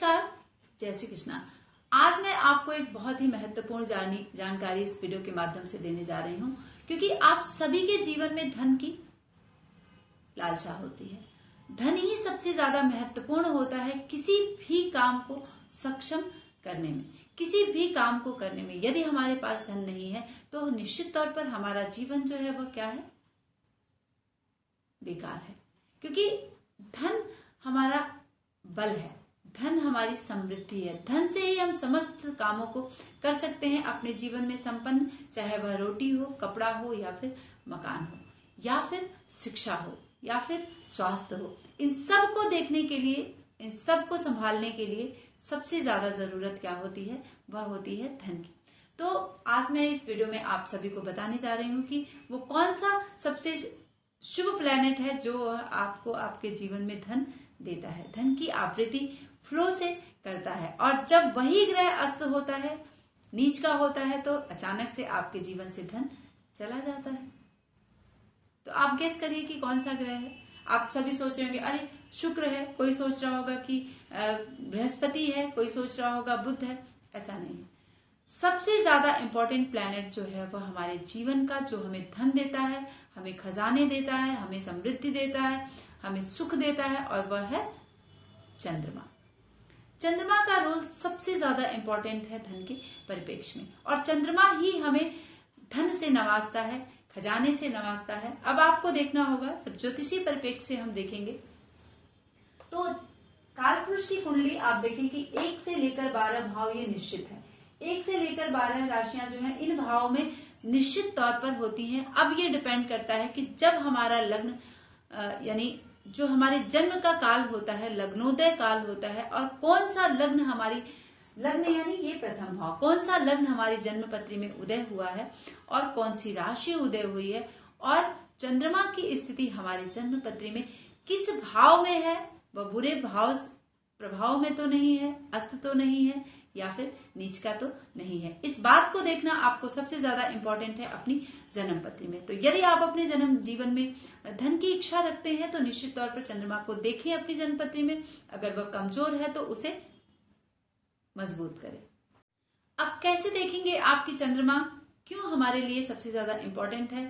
नमस्कार, जय श्री कृष्णा। आज मैं आपको एक बहुत ही महत्वपूर्ण जानकारी इस वीडियो के माध्यम से देने जा रही हूँ, क्योंकि आप सभी के जीवन में धन की लालसा होती है। धन ही सबसे ज्यादा महत्वपूर्ण होता है किसी भी काम को सक्षम करने में, किसी भी काम को करने में। यदि हमारे पास धन नहीं है तो निश्चित तौर पर हमारा जीवन जो है वह क्या है, बेकार है। क्योंकि धन हमारा बल है, धन हमारी समृद्धि है। धन से ही हम समस्त कामों को कर सकते हैं अपने जीवन में संपन्न, चाहे वह रोटी हो, कपड़ा हो, या फिर मकान हो, या फिर शिक्षा हो, या फिर स्वास्थ्य हो। इन सब को देखने के लिए, इन सब को संभालने के लिए सबसे ज्यादा जरूरत क्या होती है, वह होती है धन की। तो आज मैं इस वीडियो में आप सभी को बताने जा रही हूँ कि वो कौन सा सबसे शुभ प्लेनेट है जो आपको आपके जीवन में धन देता है, धन की आवृत्ति फ्लो से करता है। और जब वही ग्रह अस्त होता है, नीच का होता है, तो अचानक से आपके जीवन से धन चला जाता है। तो आप गेस करिए कि कौन सा ग्रह है। आप सभी सोच रहे होंगे अरे शुक्र है, कोई सोच रहा होगा कि बृहस्पति है, कोई सोच रहा होगा बुध है। ऐसा नहीं है। सबसे ज्यादा इंपॉर्टेंट प्लैनेट जो है वह हमारे जीवन का, जो हमें धन देता है, हमें खजाने देता है, हमें समृद्धि देता है, हमें सुख देता है, और वह है चंद्रमा। चंद्रमा का रोल सबसे ज्यादा इंपॉर्टेंट है धन के परिप्रेक्ष्य में, और चंद्रमा ही हमें धन से नवाजता है, खजाने से नवाजता है। अब आपको देखना होगा, जब ज्योतिषी परिप्रेक्ष्य से हम देखेंगे तो कालपुरुष की कुंडली आप देखें कि 1 से लेकर 12 भाव ये निश्चित है। 1 से लेकर 12 राशियां जो है इन भावों में निश्चित तौर पर होती हैं। अब ये डिपेंड करता है कि जब हमारा लग्न यानी जो हमारे जन्म का काल होता है, लग्नोदय काल होता है, और कौन सा लग्न हमारी, लग्न यानी ये प्रथम भाव, कौन सा लग्न हमारी जन्म पत्री में उदय हुआ है और कौन सी राशि उदय हुई है, और चंद्रमा की स्थिति हमारी जन्म पत्री में किस भाव में है, वह बुरे भाव प्रभाव में तो नहीं है, अस्त तो नहीं है, या फिर नीच का तो नहीं है। इस बात को देखना आपको सबसे ज्यादा इंपॉर्टेंट है अपनी जन्म पत्री में। तो यदि आप अपने जन्म जीवन में धन की इच्छा रखते हैं तो निश्चित तौर पर चंद्रमा को देखें अपनी जन्म पत्री में। अगर वह कमजोर है तो उसे मजबूत करें। अब कैसे देखेंगे आपकी चंद्रमा क्यों हमारे लिए सबसे ज्यादा इंपॉर्टेंट है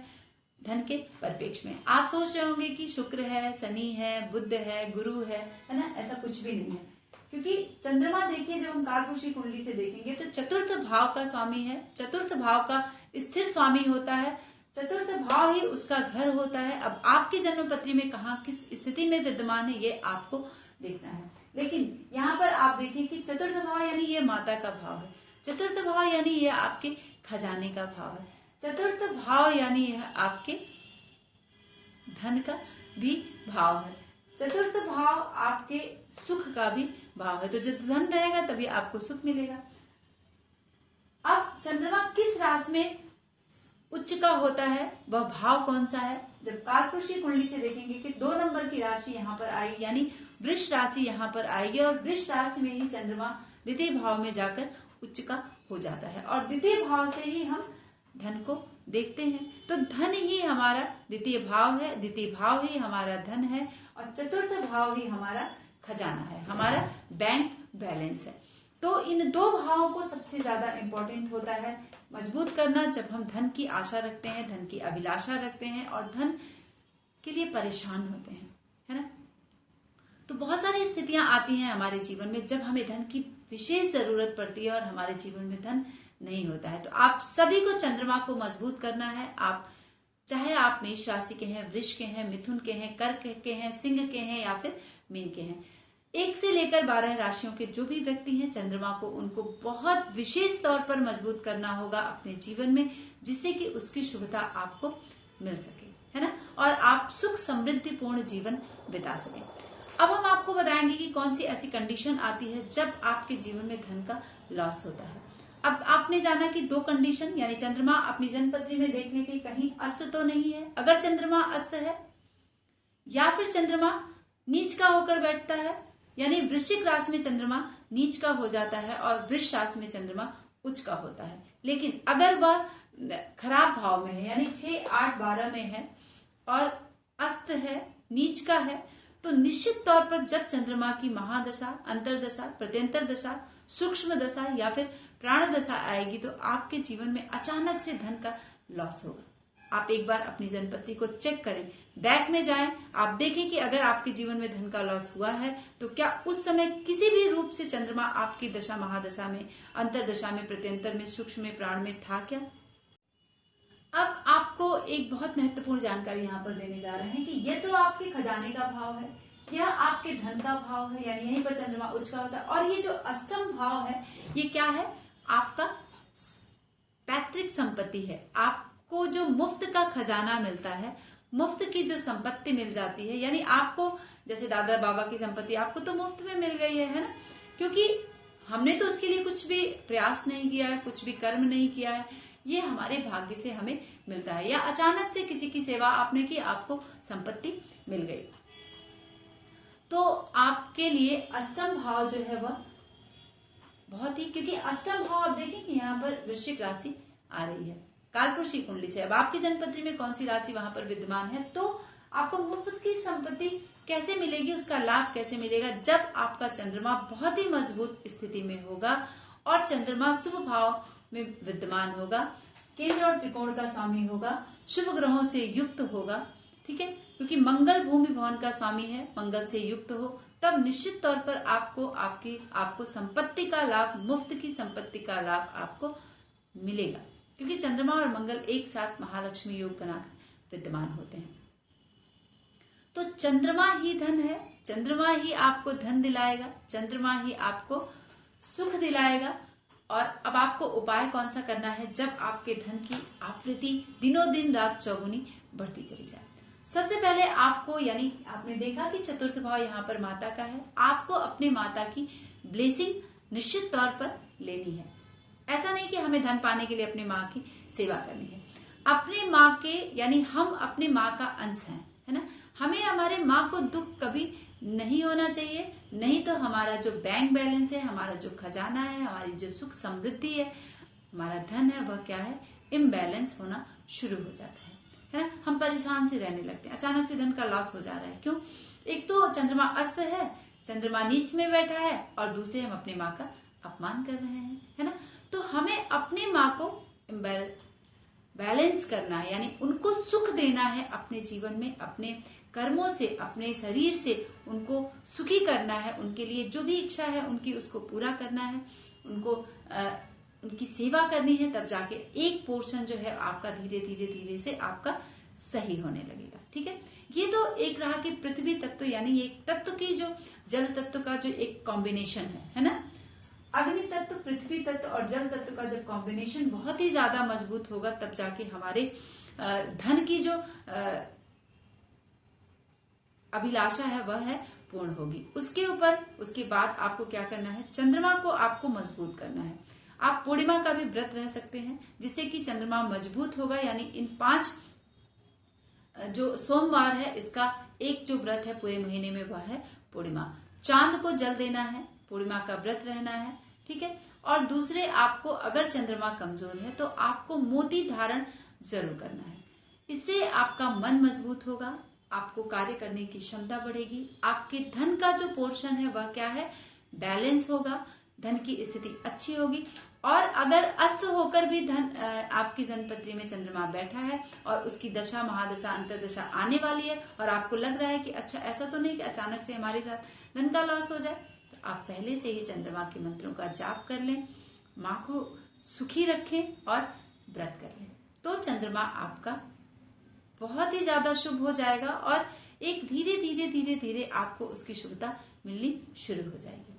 धन के परिप्रेक्ष्य में। आप सोच रहे होंगे कि शुक्र है, शनि है, बुध है, गुरु है ना। ऐसा कुछ भी नहीं है, क्योंकि चंद्रमा देखिए, जब हम कालपुरुष की कुंडली से देखेंगे तो चतुर्थ भाव का स्वामी है, चतुर्थ भाव का स्थिर स्वामी होता है, चतुर्थ भाव ही उसका घर होता है। अब आपकी जन्म पत्री में कहाँ किस स्थिति में विद्यमान है ये आपको देखना है। लेकिन यहाँ पर आप देखिए कि चतुर्थ भाव यानी ये माता का भाव है, चतुर्थ भाव यानी ये आपके खजाने का भाव है, चतुर्थ भाव यानी यह आपके धन का भी भाव है, चतुर्थ भाव आपके सुख का भी भाव है। तो जब धन रहेगा तभी आपको सुख मिलेगा। अब चंद्रमा किस राशि में उच्च का होता है, वह भाव कौन सा है। जब कालपुरुष की कुंडली से देखेंगे कि 2 नंबर की राशि यहाँ पर आई, यानी वृष राशि यहाँ पर आएगी, और वृष राशि में ही चंद्रमा द्वितीय भाव में जाकर उच्च का हो जाता है, और द्वितीय भाव से ही हम धन को देखते हैं। तो धन ही हमारा द्वितीय भाव है, द्वितीय भाव ही हमारा धन है, और चतुर्थ भाव ही हमारा खजाना है, हमारा बैंक बैलेंस है। तो इन 2 भावों को सबसे ज्यादा इंपॉर्टेंट होता है मजबूत करना जब हम धन की आशा रखते हैं, धन की अभिलाषा रखते हैं और धन के लिए परेशान होते हैं, है ना। तो बहुत सारी स्थितियां आती हैं हमारे जीवन में जब हमें धन की विशेष जरूरत पड़ती है और हमारे जीवन में धन नहीं होता है। तो आप सभी को चंद्रमा को मजबूत करना है। आप चाहे आप मेष राशि के हैं, वृष के हैं, मिथुन के हैं, कर्क के हैं, सिंह के हैं, या फिर मीन के हैं, 1 से लेकर 12 राशियों के जो भी व्यक्ति हैं, चंद्रमा को उनको बहुत विशेष तौर पर मजबूत करना होगा अपने जीवन में, जिससे कि उसकी शुभता आपको मिल सके, है ना, और आप सुख समृद्धिपूर्ण जीवन बिता सकें। अब हम आपको बताएंगे कि कौन सी ऐसी कंडीशन आती है जब आपके जीवन में धन का लॉस होता है। अब आपने जाना कि 2 कंडीशन, यानी चंद्रमा अपनी जन्मपत्री में देखने की कहीं अस्त तो नहीं है। अगर चंद्रमा अस्त है या फिर चंद्रमा नीच का होकर बैठता है, यानी वृश्चिक राशि में चंद्रमा नीच का हो जाता है और वृष राशि में चंद्रमा उच्च का होता है। लेकिन अगर वह खराब भाव में है, यानी 6, 8, 12 में है और अस्त है, नीच का है, तो निश्चित तौर पर जब चंद्रमा की महादशा, अंतरदशा, प्रत्यंतर दशा, सूक्ष्म दशा या फिर प्राण दशा आएगी तो आपके जीवन में अचानक से धन का लॉस होगा। आप एक बार अपनी जन्मपत्री को चेक करें, बैक में जाएं, आप देखें कि अगर आपके जीवन में धन का लॉस हुआ है तो क्या उस समय किसी भी रूप से चंद्रमा आपकी दशा, महादशा में, अंतरदशा में, प्रत्यंतर में, सूक्ष्म में, प्राण में था क्या। अब आपको एक बहुत महत्वपूर्ण जानकारी यहाँ पर देने जा रहे हैं कि ये तो आपके खजाने का भाव है, यह आपके धन का भाव है, यानी यहीं पर चंद्रमा उच्च का होता है। और ये जो अष्टम भाव है ये क्या है, आपका पैतृक संपत्ति है। आपको जो मुफ्त का खजाना मिलता है, मुफ्त की जो संपत्ति मिल जाती है, यानी आपको जैसे दादा बाबा की संपत्ति आपको तो मुफ्त में मिल गई है ना, क्योंकि हमने तो उसके लिए कुछ भी प्रयास नहीं किया है, कुछ भी कर्म नहीं किया है, ये हमारे भाग्य से हमें मिलता है। या अचानक से किसी की सेवा आपने की, आपको संपत्ति मिल गई। तो आपके लिए अष्टम भाव जो है वह बहुत ही, क्योंकि अष्टम भाव आप देखें कि यहाँ पर वृश्चिक राशि आ रही है कालपुरुषी कुंडली से। अब आपकी जन्मपत्री में कौन सी राशि वहां पर विद्यमान है, तो आपको मुफ्त की संपत्ति कैसे मिलेगी, उसका लाभ कैसे मिलेगा, जब आपका चंद्रमा बहुत ही मजबूत स्थिति में होगा और चंद्रमा शुभ भाव में विद्यमान होगा, केंद्र और त्रिकोण का स्वामी होगा, शुभ ग्रहों से युक्त होगा, ठीक है, क्योंकि मंगल भूमि भवन का स्वामी है, मंगल से युक्त हो, तब निश्चित तौर पर आपको संपत्ति का लाभ, मुफ्त की संपत्ति का लाभ आपको मिलेगा, क्योंकि चंद्रमा और मंगल एक साथ महालक्ष्मी योग बनाकर विद्यमान होते हैं। तो चंद्रमा ही धन है, चंद्रमा ही आपको धन दिलाएगा, चंद्रमा ही आपको सुख दिलाएगा। और अब आपको उपाय कौन सा करना है, जब आपके धन की आवृत्ति दिनों दिन रात चौगुनी बढ़ती चली जाए। सबसे पहले आपको, यानी आपने देखा कि चतुर्थ भाव यहाँ पर माता का है, आपको अपने माता की ब्लेसिंग निश्चित तौर पर लेनी है। ऐसा नहीं कि हमें धन पाने के लिए अपनी माँ की सेवा करनी है, अपने माँ के, यानी हम अपने माँ का अंश हैं, है ना, हमें हमारे माँ को दुख कभी नहीं होना चाहिए, नहीं तो हमारा जो बैंक बैलेंस है, हमारा जो खजाना है, हमारी जो सुख समृद्धि है, हमारा धन है, वह क्या है, इम्बैलेंस होना शुरू हो जाता है ना, हम परेशान से रहने लगते हैं, अचानक से धन का लॉस हो जा रहा है। क्यों, एक तो चंद्रमा अस्त है, चंद्रमा नीच में बैठा है, और दूसरे हम अपनी माँ का अपमान कर रहे हैं, है ना। तो हमें अपनी माँ को बैलेंस करना है, यानी उनको सुख देना है अपने जीवन में, अपने कर्मों से, अपने शरीर से उनको सुखी करना है, उनके लिए जो भी इच्छा है उनकी, उसको पूरा करना है, उनको उनकी सेवा करनी है, तब जाके एक पोर्शन जो है आपका धीरे धीरे धीरे से आपका सही होने लगेगा। ठीक है, ये तो एक रहा कि पृथ्वी तत्व, यानी एक तत्व की जो जल तत्व का जो एक कॉम्बिनेशन है ना, अग्नि तत्व, पृथ्वी तत्व और जल तत्व का जब कॉम्बिनेशन बहुत ही ज्यादा मजबूत होगा, तब जाके हमारे धन की जो अभिलाषा है वह है पूर्ण होगी। उसके बाद आपको क्या करना है, चंद्रमा को आपको मजबूत करना है। आप पूर्णिमा का भी व्रत रह सकते हैं, जिससे कि चंद्रमा मजबूत होगा, यानी इन 5 जो सोमवार है, इसका एक जो व्रत है पूरे महीने में वह है पूर्णिमा। चांद को जल देना है, पूर्णिमा का व्रत रहना है, ठीक है। और दूसरे, आपको अगर चंद्रमा कमजोर है तो आपको मोती धारण जरूर करना है। इससे आपका मन मजबूत होगा, आपको कार्य करने की क्षमता बढ़ेगी, आपके धन का जो पोर्शन है वह क्या है, बैलेंस होगा, धन की स्थिति अच्छी होगी। और अगर अस्त होकर भी धन आपकी जन्मपत्री में चंद्रमा बैठा है और उसकी दशा, महादशा, अंतरदशा आने वाली है, और आपको लग रहा है कि अच्छा ऐसा तो नहीं कि अचानक से हमारे साथ धन का लॉस हो जाए, तो आप पहले से ही चंद्रमा के मंत्रों का जाप कर लें, माँ को सुखी रखें और व्रत कर लें, तो चंद्रमा आपका बहुत ही ज्यादा शुभ हो जाएगा और एक धीरे धीरे धीरे धीरे आपको उसकी शुभता मिलनी शुरू हो जाएगी।